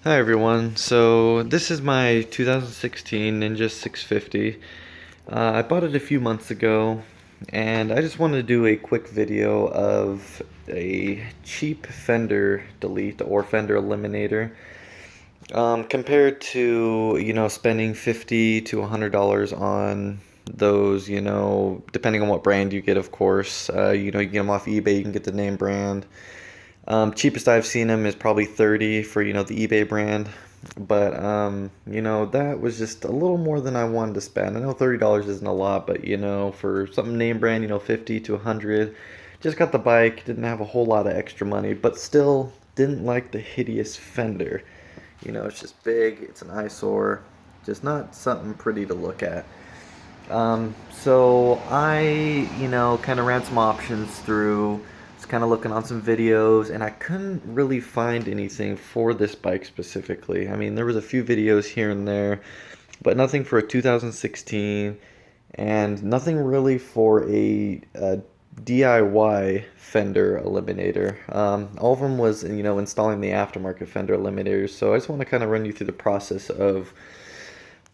Hi everyone, so this is my 2016 Ninja 650. I bought it a few months ago, and I just wanted to do a quick video of a cheap fender delete or fender eliminator, compared to, spending 50 to $100 on those, depending on what brand you get, of course. You get them off eBay, you can get the name brand. Cheapest I've seen them is probably 30 for, the eBay brand. But, that was just a little more than I wanted to spend. I know $30 isn't a lot, but, for something name brand, 50 to 100. Just got the bike, didn't have a whole lot of extra money, but still didn't like the hideous fender. It's just big, it's an eyesore, just not something pretty to look at. So I, kind of ran some options through, was kind of looking on some videos, and I couldn't really find anything for this bike specifically. I mean, there was a few videos here and there, but nothing for a 2016, and nothing really for a DIY fender eliminator. All of them was, installing the aftermarket fender eliminators. So I just want to kind of run you through the process of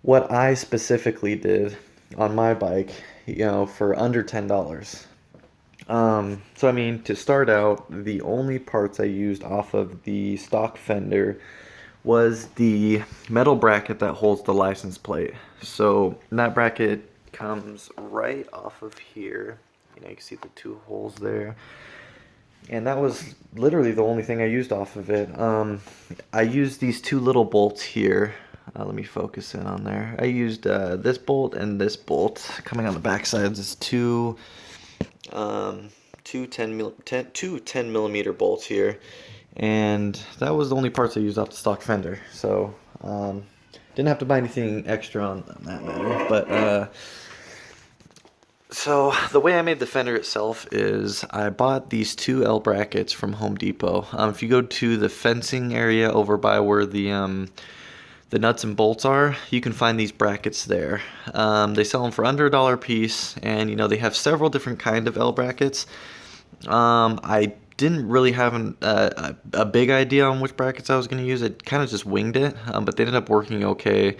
what I specifically did on my bike, for under $10. So I mean, to start out, the only parts I used off of the stock fender was the metal bracket that holds the license plate. So that bracket comes right off of here. You can see the two holes there. And that was literally the only thing I used off of it. I used these two little bolts here. Let me focus in on there. I used this bolt and this bolt coming on the back sides. It's two 10 millimeter bolts here, and that was the only parts I used off the stock fender. So didn't have to buy anything extra on that matter. But so the way I made the fender itself is I bought these two L brackets from Home Depot. If you go to the fencing area over by where the nuts and bolts are, you can find these brackets there. They sell them for under $1 a piece, and they have several different kind of L brackets. I didn't really have a big idea on which brackets I was going to use. I kind of just winged it, but they ended up working okay.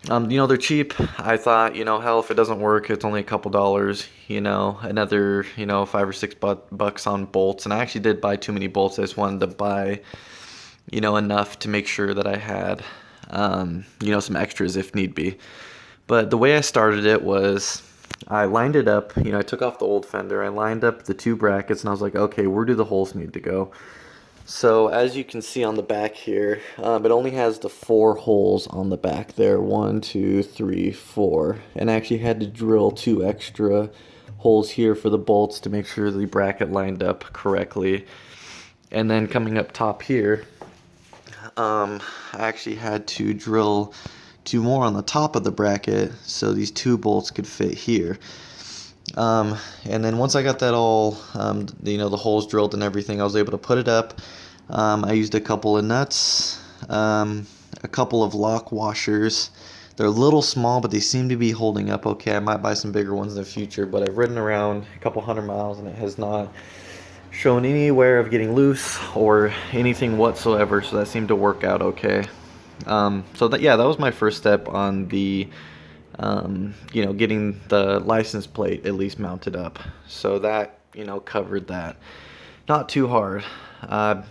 They're cheap. I thought, hell, if it doesn't work, it's only a couple dollars, another, 5 or 6 bucks on bolts. And I actually did buy too many bolts. I just wanted to buy, enough to make sure that I had, some extras if need be. But the way I started it was I lined it up, I took off the old fender, I lined up the two brackets, and I was like, okay, where do the holes need to go? So as you can see on the back here, it only has the 4 holes on the back there. 1, 2, 3, 4. And I actually had to drill 2 extra holes here for the bolts to make sure the bracket lined up correctly. And then coming up top here, I actually had to drill 2 more on the top of the bracket so these 2 bolts could fit here. And then once I got that all, the holes drilled and everything, I was able to put it up. I used a couple of nuts, a couple of lock washers. They're a little small, but they seem to be holding up okay. I might buy some bigger ones in the future, but I've ridden around a couple hundred miles and it has not shown anywhere of getting loose or anything whatsoever, so that seemed to work out okay. Yeah, that was my first step on the getting the license plate at least mounted up. So that, covered that. Not too hard. I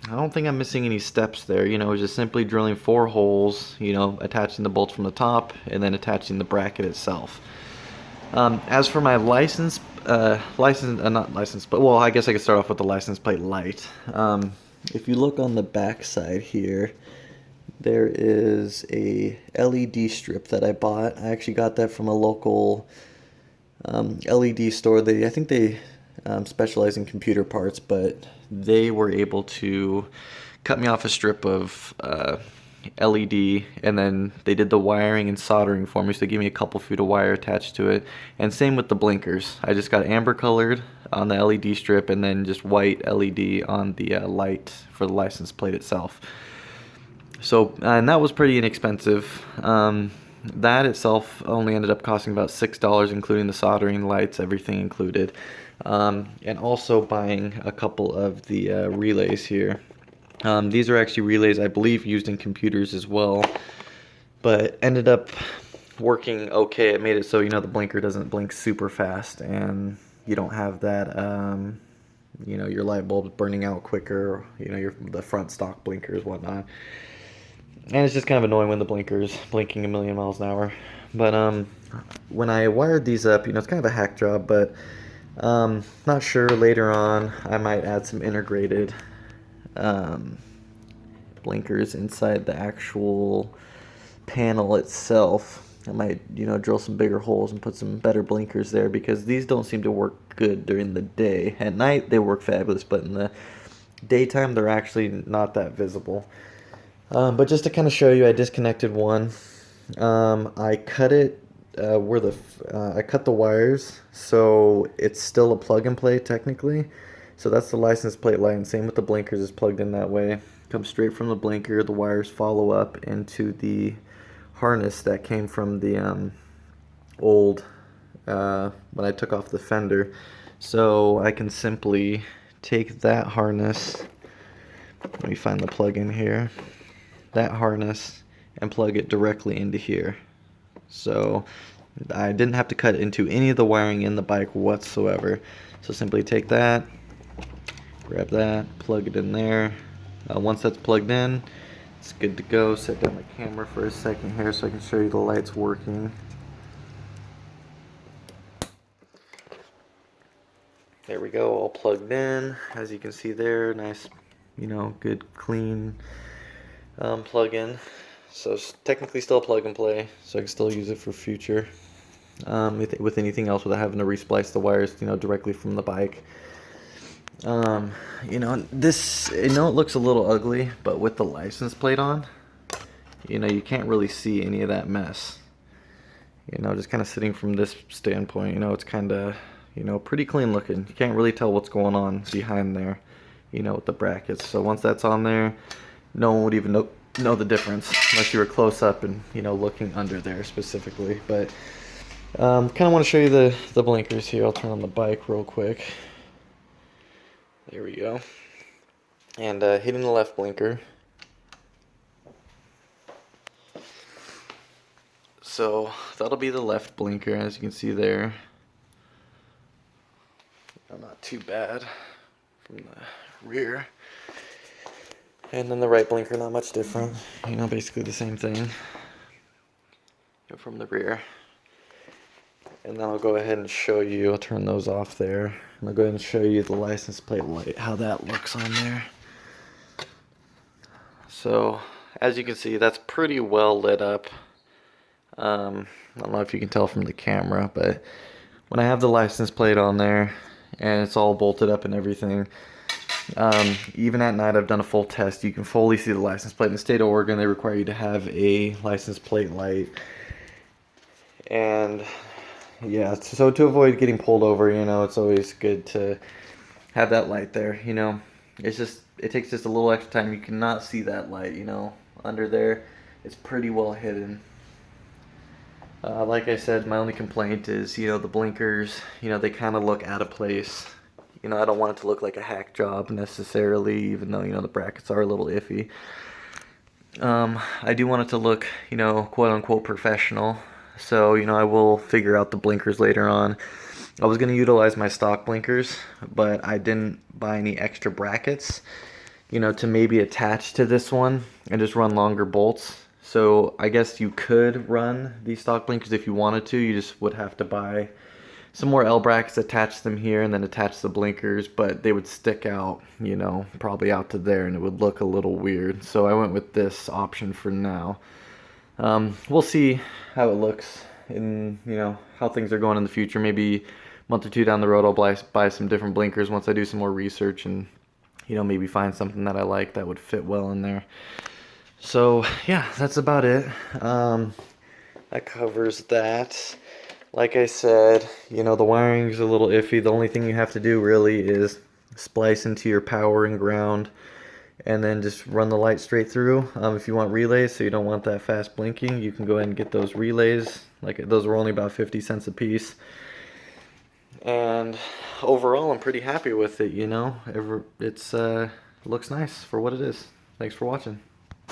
don't think I'm missing any steps there. It was just simply drilling 4 holes, attaching the bolts from the top and then attaching the bracket itself. As for my not license, but well, I guess I could start off with the license plate light. If you look on the back side here, there is a LED strip that I bought. I actually got that from a local LED store. I think they specialize in computer parts, but they were able to cut me off a strip of LED, and then they did the wiring and soldering for me, so they gave me a couple feet of wire attached to it. And same with the blinkers. I just got amber colored on the LED strip and then just white LED on the light for the license plate itself. So, and that was pretty inexpensive. That itself only ended up costing about $6, including the soldering, lights, everything included. And also buying a couple of the relays here. These are actually relays, I believe, used in computers as well, but ended up working okay. It made it so, the blinker doesn't blink super fast, and you don't have that, your light bulbs burning out quicker, the front stock blinkers, whatnot. And it's just kind of annoying when the blinker's blinking a million miles an hour. But when I wired these up, it's kind of a hack job, but not sure, later on I might add some integrated blinkers inside the actual panel itself. I might, drill some bigger holes and put some better blinkers there, because these don't seem to work good during the day. At night they work fabulous, but in the daytime they're actually not that visible. But just to kind of show you, I disconnected one. I cut it I cut the wires, so it's still a plug and play technically. So that's the license plate light, and same with the blinkers, is plugged in that way. Comes straight from the blinker. The wires follow up into the harness that came from the old when I took off the fender. So I can simply take that harness. Let me find the plug in here. That harness, and plug it directly into here. So I didn't have to cut into any of the wiring in the bike whatsoever. So simply take that, grab that, plug it in there. Once that's plugged in, it's good to go. Set down the camera for a second here so I can show you the lights working. There we go, all plugged in. As you can see there, nice, good clean plug-in. So it's technically still a plug and play, so I can still use it for future with anything else without having to resplice the wires, directly from the bike. This, I know it looks a little ugly, but with the license plate on, you can't really see any of that mess. Just kind of sitting from this standpoint, it's kind of, pretty clean looking. You can't really tell what's going on behind there, with the brackets. So once that's on there, no one would even know the difference unless you were close up and, looking under there specifically. But kind of want to show you the blinkers here. I'll turn on the bike real quick. There we go. And hitting the left blinker. So that'll be the left blinker, as you can see there. Not too bad from the rear. And then the right blinker, not much different. Basically the same thing from the rear. And then I'll go ahead and show you, I'll turn those off there. And I'll go ahead and show you the license plate light, how that looks on there. So, as you can see, that's pretty well lit up. I don't know if you can tell from the camera, but when I have the license plate on there and it's all bolted up and everything, even at night, I've done a full test. You can fully see the license plate. In the state of Oregon, they require you to have a license plate light. And yeah, so to avoid getting pulled over, it's always good to have that light there. It takes just a little extra time. You cannot see that light, under there. It's pretty well hidden. Like I said, my only complaint is, the blinkers, they kind of look out of place. I don't want it to look like a hack job necessarily, even though, the brackets are a little iffy. I do want it to look, quote-unquote professional. So, I will figure out the blinkers later on. I was going to utilize my stock blinkers, but I didn't buy any extra brackets, to maybe attach to this one and just run longer bolts. So I guess you could run these stock blinkers if you wanted to. You just would have to buy some more L brackets, attach them here, and then attach the blinkers, but they would stick out, probably out to there, and it would look a little weird. So I went with this option for now. We'll see how it looks and, how things are going in the future. Maybe a month or two down the road, I'll buy some different blinkers once I do some more research and, maybe find something that I like that would fit well in there. So, yeah, that's about it. That covers that. Like I said, the wiring's a little iffy. The only thing you have to do really is splice into your power and ground and then just run the light straight through. If you want relays, so you don't want that fast blinking, you can go ahead and get those relays. Those were only about 50 cents a piece. And overall, I'm pretty happy with it, It's looks nice for what it is. Thanks for watching.